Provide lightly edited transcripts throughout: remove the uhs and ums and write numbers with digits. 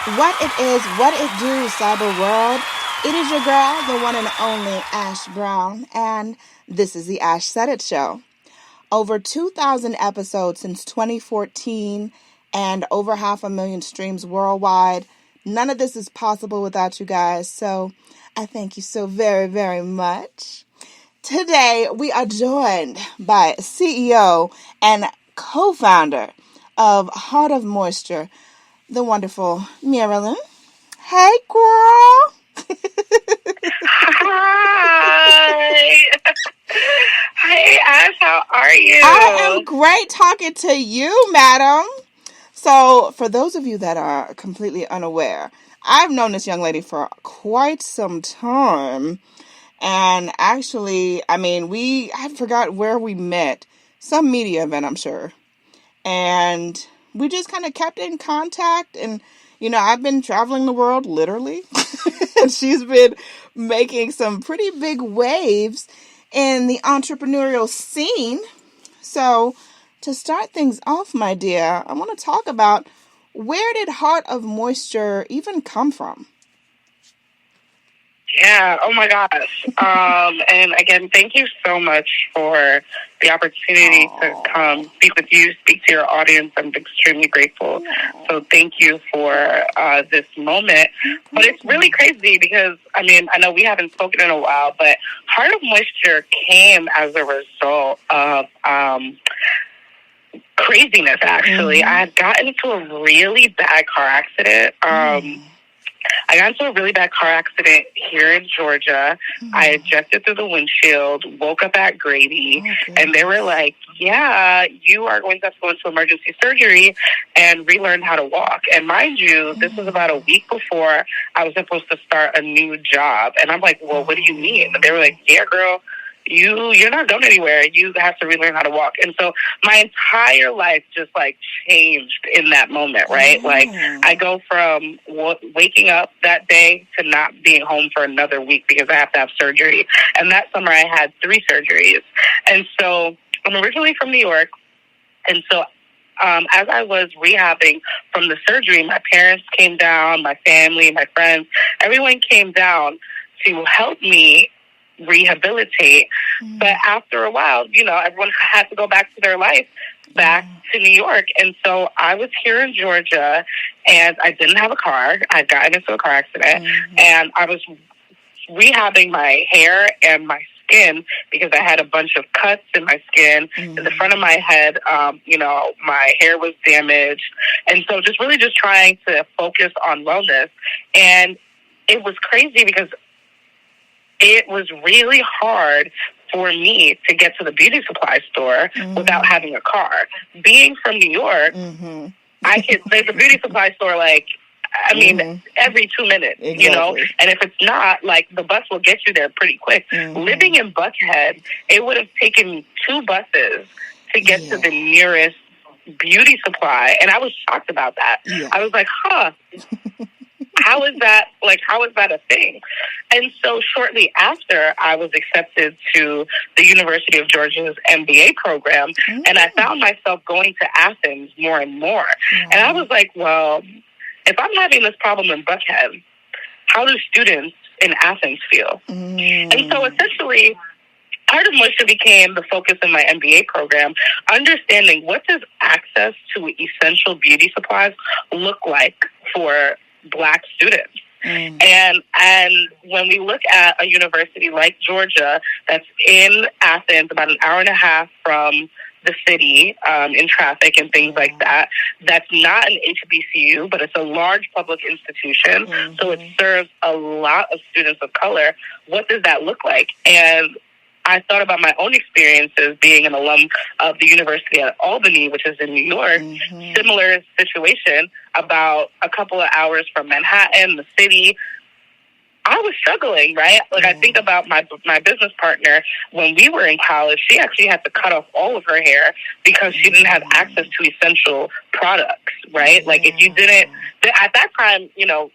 What it is, what it do, cyber world. It is your girl, the one and only Ash Brown, and this is the Ash Said It Show. Over 2,000 episodes since 2014 and over 500,000 streams worldwide. None of this is possible without you guys, so I thank you so very, very much. Today, we are joined by CEO and co-founder of Heart of Moisture, the wonderful Myrlande. Hey, girl. Hi. Hi, Ash. How are you? I am great talking to you, madam. So, for those of you that are completely unaware, I've known this young lady for quite some time. And actually, I forgot where we met. Some media event, I'm sure. And we just kind of kept in contact. And, I've been traveling the world, literally. And she's been making some pretty big waves in the entrepreneurial scene. So, to start things off, my dear, I want to talk about, where did Heart of Moisture even come from? Yeah. Oh, my gosh. And again, thank you so much for the opportunity to come speak with you, speak to your audience. I'm extremely grateful. So thank you for this moment. But it's really crazy because, I know we haven't spoken in a while, but Heart of Moisture came as a result of craziness, actually. I had gotten into a really bad car accident. I got into a really bad car accident here in Georgia. I ejected through the windshield, woke up at Grady, and they were like, yeah, you are going to have to go into emergency surgery and relearn how to walk. And mind you, this was about a week before I was supposed to start a new job. And I'm like, well, what do you mean? And they were like, yeah, girl, you're not going anywhere. You have to relearn how to walk. And so my entire life just changed in that moment, right? I go from waking up that day to not being home for another week because I have to have surgery. And that summer I had 3 surgeries. And so I'm originally from New York. And so as I was rehabbing from the surgery, my parents came down, my family, my friends, everyone came down to help me rehabilitate. But after a while, everyone had to go back to their life, back to New York. And so I was here in Georgia and I didn't have a car. I got into a car accident and I was rehabbing my hair and my skin because I had a bunch of cuts in my skin. In the front of my head, my hair was damaged. And so just trying to focus on wellness. And it was crazy because it was really hard for me to get to the beauty supply store without having a car. Being from New York, there's a beauty supply store every 2 minutes, and if it's not, the bus will get you there pretty quick. Living in Buckhead, it would have taken me 2 buses to get to the nearest beauty supply, and I was shocked about that. I was like, how is that a thing? And so shortly after, I was accepted to the University of Georgia's MBA program, and I found myself going to Athens more and more. And I was like, well, if I'm having this problem in Buckhead, how do students in Athens feel? And so essentially, Heart of Moisture became the focus of my MBA program, understanding what does access to essential beauty supplies look like for Black students. And when we look at a university like Georgia that's in Athens, about an hour and a half from the city, in traffic and things like that, that's not an HBCU, but it's a large public institution, so it serves a lot of students of color. What does that look like? And I thought about my own experiences being an alum of the University at Albany, which is in New York. Similar situation, about a couple of hours from Manhattan, the city. I was struggling, right? I think about my business partner. When we were in college, she actually had to cut off all of her hair because she didn't have access to essential products, right? If you didn't, at that time,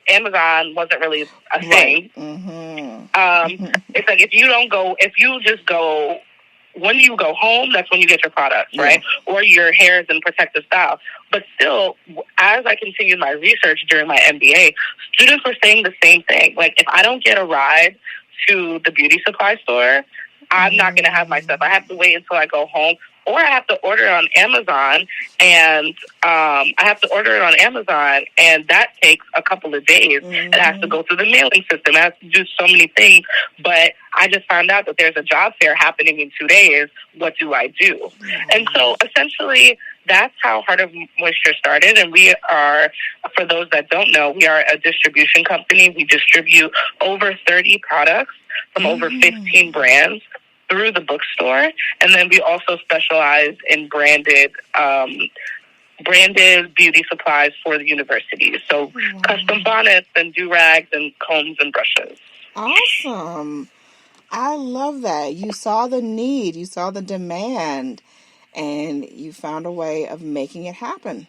Amazon wasn't really a thing. It's if you just go when you go home, that's when you get your products, right? Or your hair is in protective style. But still, as I continued my research during my MBA, students were saying the same thing. Like, if I don't get a ride to the beauty supply store, I'm not going to have my stuff. I have to wait until I go home, or I have to order it on Amazon, and that takes a couple of days. It has to go through the mailing system. It has to do so many things. But I just found out that there's a job fair happening in 2 days. What do I do? And so essentially, that's how Heart of Moisture started. And we are, for those that don't know, we are a distribution company. We distribute over 30 products from over 15 brands through the bookstore. And then we also specialize in branded beauty supplies for the universities. So custom bonnets and do-rags and combs and brushes. Awesome. I love that. You saw the need, you saw the demand, and you found a way of making it happen.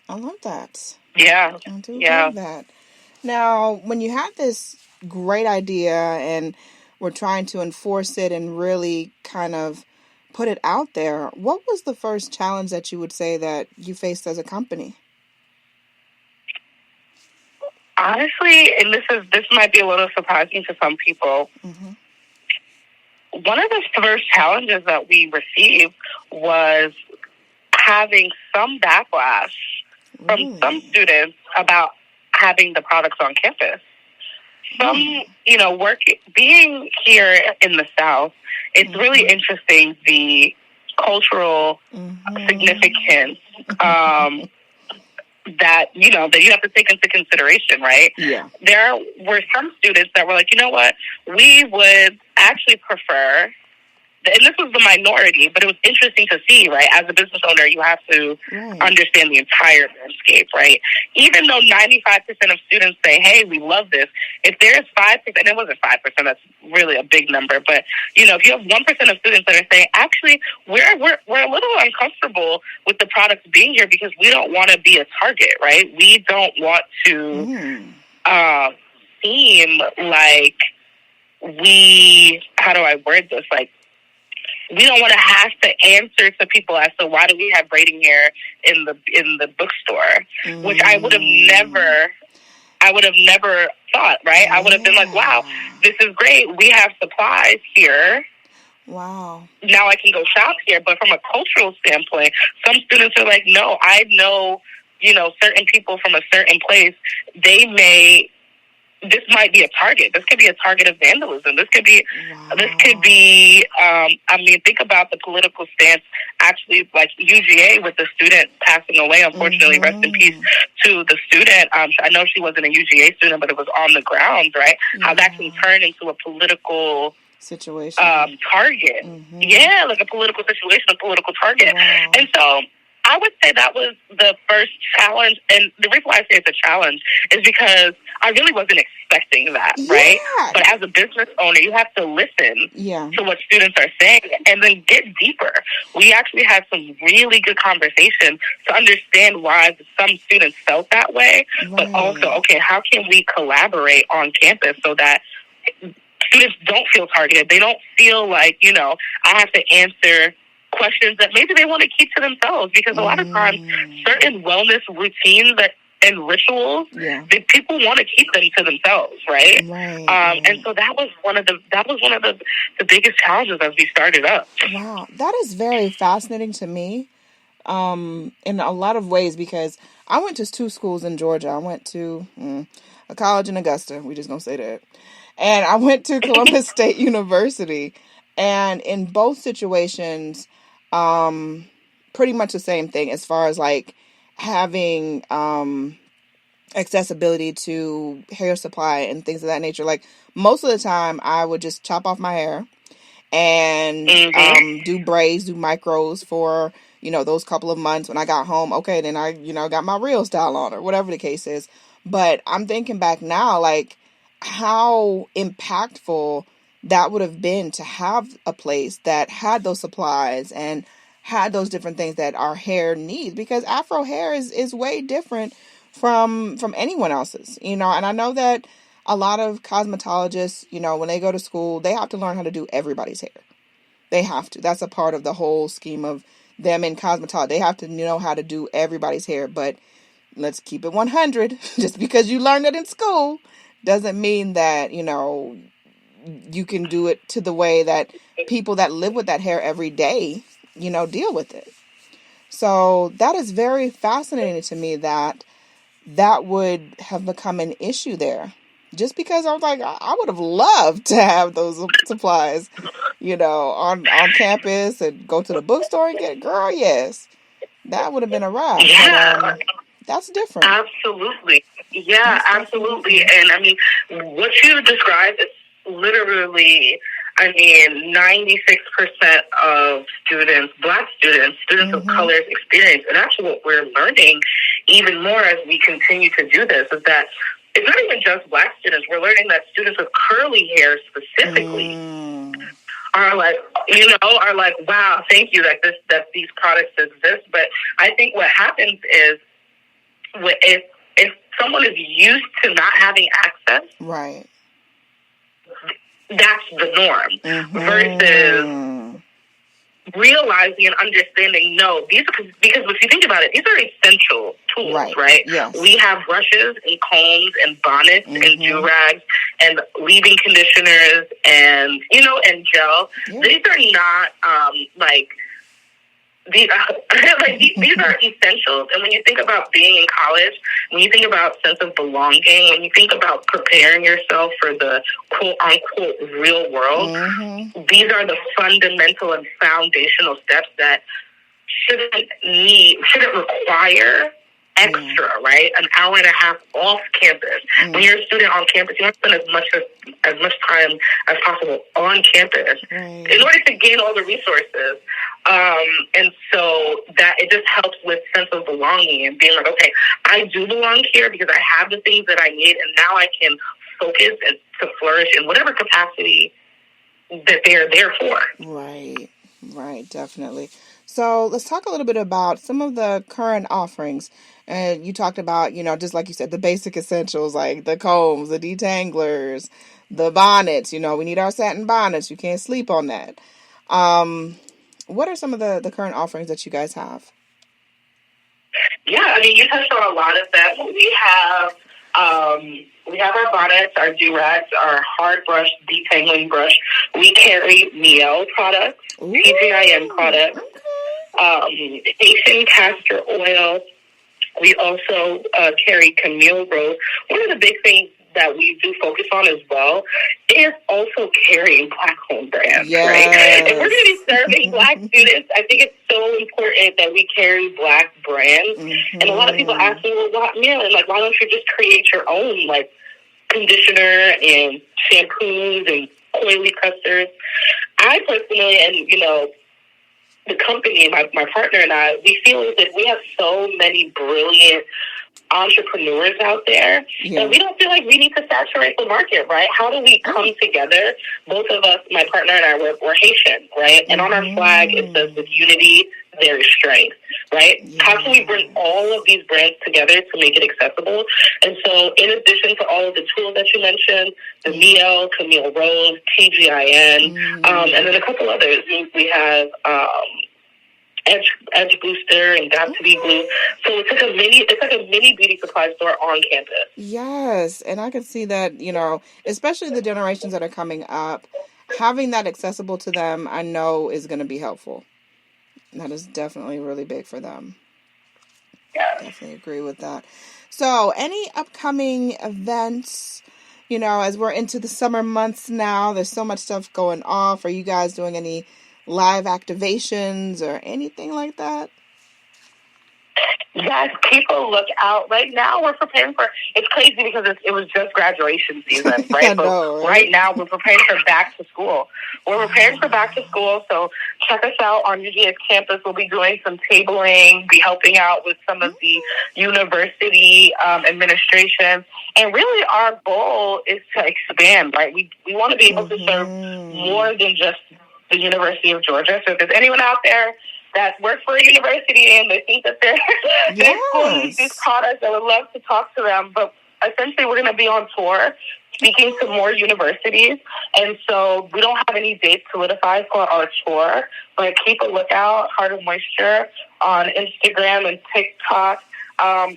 I love that. Yeah. I do love that. Now, when you had this great idea and were trying to enforce it and really kind of put it out there, what was the first challenge that you would say that you faced as a company? Honestly, and this might be a little surprising to some people, one of the first challenges that we received was having some backlash from some students about having the products on campus. Some, being here in the South, it's really interesting, the cultural significance that you have to take into consideration, right? Yeah. There were some students that were like, you know what, we would actually prefer, and this was the minority, but it was interesting to see, right? As a business owner, you have to understand the entire landscape, right? Even though 95% of students say, hey, we love this, if there's 5%, and it wasn't 5%, that's really a big number, but, if you have 1% of students that are saying, actually, we're a little uncomfortable with the products being here because we don't want to be a target, right? We don't want to seem like how do I word this? Like, we don't want to have to answer to people as to why do we have braiding hair in the bookstore, which I would have never thought, right? I would have been like, wow, this is great. We have supplies here. Wow. Now I can go shop here. But from a cultural standpoint, some students are like, no, I know, certain people from a certain place, this might be a target. This could be a target of vandalism. This could be, think about the political stance, actually, like UGA with the student passing away, unfortunately, rest in peace to the student. I know she wasn't a UGA student, but it was on the ground, right? How that can turn into a political situation, target. Yeah, like a political situation, a political target. And so I would say that was the first challenge. And the reason why I say it's a challenge is because I really wasn't expecting that, right? But as a business owner, you have to listen to what students are saying and then get deeper. We actually had some really good conversation to understand why some students felt that way, but also, okay, how can we collaborate on campus so that students don't feel targeted? They don't feel like, I have to answer questions that maybe they want to keep to themselves, because a lot of times certain wellness routines and rituals, that people want to keep them to themselves, right? And so that was one of the biggest challenges as we started up. Wow, that is very fascinating to me, in a lot of ways, because I went to 2 schools in Georgia. I went to a college in Augusta. We just gonna say that, and I went to Columbus State University, and in both situations, pretty much the same thing as far as like having accessibility to hair supply and things of that nature. Like, most of the time I would just chop off my hair and do braids, do micros for, those couple of months. When I got home, okay, then I, got my real style on, or whatever the case is. But I'm thinking back now, like, how impactful that would have been to have a place that had those supplies and had those different things that our hair needs, because Afro hair is way different from anyone else's, and I know that a lot of cosmetologists, when they go to school, they have to learn how to do everybody's hair. They have to. That's a part of the whole scheme of them in cosmetology. They have to know how to do everybody's hair. But let's keep it 100. Just because you learned it in school doesn't mean that, you can do it to the way that people that live with that hair every day, deal with it. So that is very fascinating to me that would have become an issue there. Just because I was like, I would have loved to have those supplies, on campus and go to the bookstore and get, girl, yes. That would have been a wrap. Yeah. But, that's different. Absolutely. Yeah, absolutely. And I mean, what you described is literally, 96% of students, Black students of color's experience. And that's what we're learning even more as we continue to do this, is that it's not even just Black students. We're learning that students with curly hair specifically are like, wow, thank you that these products exist. But I think what happens is, if someone is used to not having access, right, that's the norm, versus realizing and understanding, no, because if you think about it, these are essential tools, right? Yes. We We have brushes and combs and bonnets and do-rags and leave-in conditioners and, and gel. Yeah. These are not, these are essentials. And when you think about being in college, when you think about sense of belonging, when you think about preparing yourself for the quote-unquote real world, these are the fundamental and foundational steps that shouldn't require extra, right? An hour and a half off campus. When you're a student on campus, you want to spend as much time as possible on campus in order to gain all the resources. And so that it just helps with sense of belonging and being like, okay, I do belong here because I have the things that I need, and now I can focus and to flourish in whatever capacity that they're there for. Right, definitely. So let's talk a little bit about some of the current offerings. And you talked about, just like you said, the basic essentials like the combs, the detanglers, the bonnets. We need our satin bonnets. You can't sleep on that. What are some of the current offerings that you guys have? Yeah, you touched on a lot of that. We have our bonnets, our do-rags, our hard brush, detangling brush. We carry Miel products, TGIM products, Haitian castor oil. We also carry Camille Rose. One of the big things that we do focus on as well is also carrying Black home brands, right? If we're going to be serving Black students, I think it's so important that we carry Black brands. And a lot of people ask me, well, why don't you just create your own, conditioner and shampoos and coily custers? I personally, and, the company, my partner and I, we feel that we have so many brilliant entrepreneurs out there that we don't feel like we need to saturate the market, right? How do we come together? Both of us, my partner and I, we're Haitian, right? And on our flag, it says, with unity, there is strength, right? How can we bring all of these brands together to make it accessible? And so in addition to all of the tools that you mentioned, the Miel, Camille Rose, TGIN, and then a couple others, we have Edge Booster and Got to Be Blue. So it's like a mini beauty supply store on campus. Yes, and I can see that, especially the generations that are coming up, having that accessible to them, I know is going to be helpful. That is definitely really big for them. Yeah. Definitely agree with that. So any upcoming events, as we're into the summer months now, there's so much stuff going off. Are you guys doing any live activations or anything like that? Yes, people look out. Right now, we're preparing for, it's crazy because it was just graduation season, right? Right? Right now, we're preparing for back to school. We're preparing for back to school, so check us out on UGA's campus. We'll be doing some tabling, be helping out with some of the university administration. And really, our goal is to expand, right? We want to be able to serve more than just the University of Georgia. So if there's anyone out there that works for a university and they think that they're schooling these products, I would love to talk to them. But essentially we're going to be on tour speaking to more universities. And so we don't have any dates solidified for our tour, but keep a lookout, Heart of Moisture, on Instagram and TikTok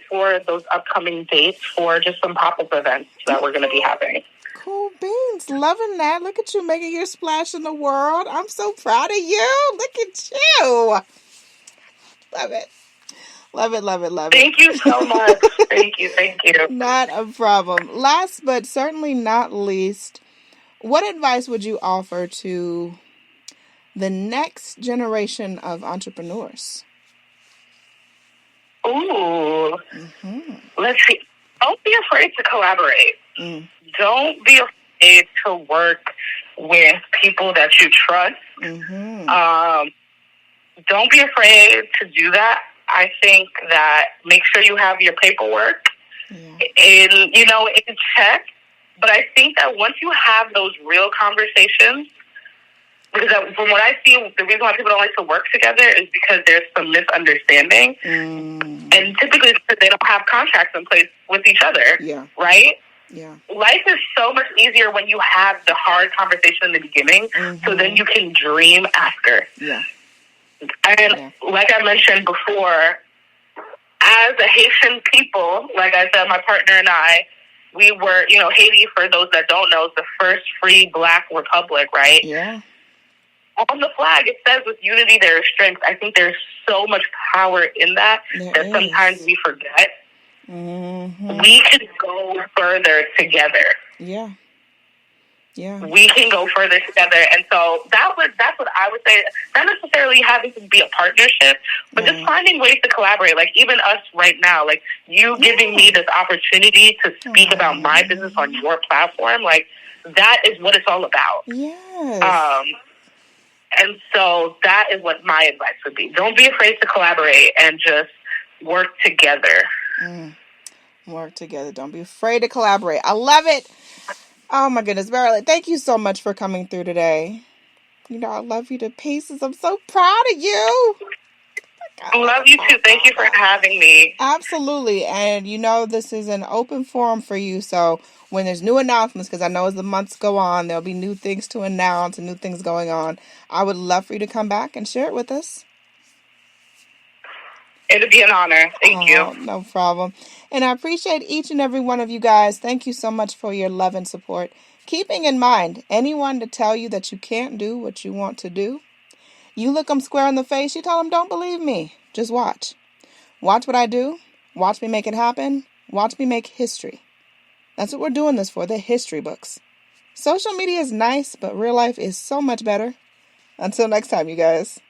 for those upcoming dates for just some pop-up events that we're going to be having. Cool beans. Loving that. Look at you making your splash in the world. I'm so proud of you. Look at you. Love it. Love it, love it, love it. Thank you so much. Thank you. Not a problem. Last but certainly not least, what advice would you offer to the next generation of entrepreneurs? Ooh. Let's see. Don't be afraid to collaborate. Don't be afraid to work with people that you trust. Don't be afraid to do that. I think that make sure you have your paperwork in check. But I think that once you have those real conversations, because from what I see, the reason why people don't like to work together is because there's some misunderstanding. And typically it's because they don't have contracts in place with each other, right? Yeah. Life is so much easier when you have the hard conversation in the beginning, so then you can dream after. Yeah. And like I mentioned before, as a Haitian people, like I said, my partner and I, we were, Haiti, for those that don't know, is the first free Black republic, right? Yeah. On the flag, it says, with unity there is strength. I think there's so much power in that sometimes we forget. We can go further together. Yeah. We can go further together. And so that's what I would say. Not necessarily having to be a partnership, but just finding ways to collaborate. Like even us right now, like you giving me this opportunity to speak about my business on your platform, like that is what it's all about. Yes. And so that is what my advice would be. Don't be afraid to collaborate and just work together. Work together. Don't be afraid to collaborate. I love it. Oh my goodness, Myrlande, thank you so much for coming through today. I love you to pieces. I'm so proud of you. I love you too. Thank you for having me. Absolutely. And this is an open forum for you. So when there's new announcements, because I know as the months go on, there'll be new things to announce and new things going on. I would love for you to come back and share it with us. It'd be an honor. Thank you. No problem. And I appreciate each and every one of you guys. Thank you so much for your love and support. Keeping in mind, anyone to tell you that you can't do what you want to do, you look them square in the face, you tell them, don't believe me. Just watch. Watch what I do. Watch me make it happen. Watch me make history. That's what we're doing this for, the history books. Social media is nice, but real life is so much better. Until next time, you guys.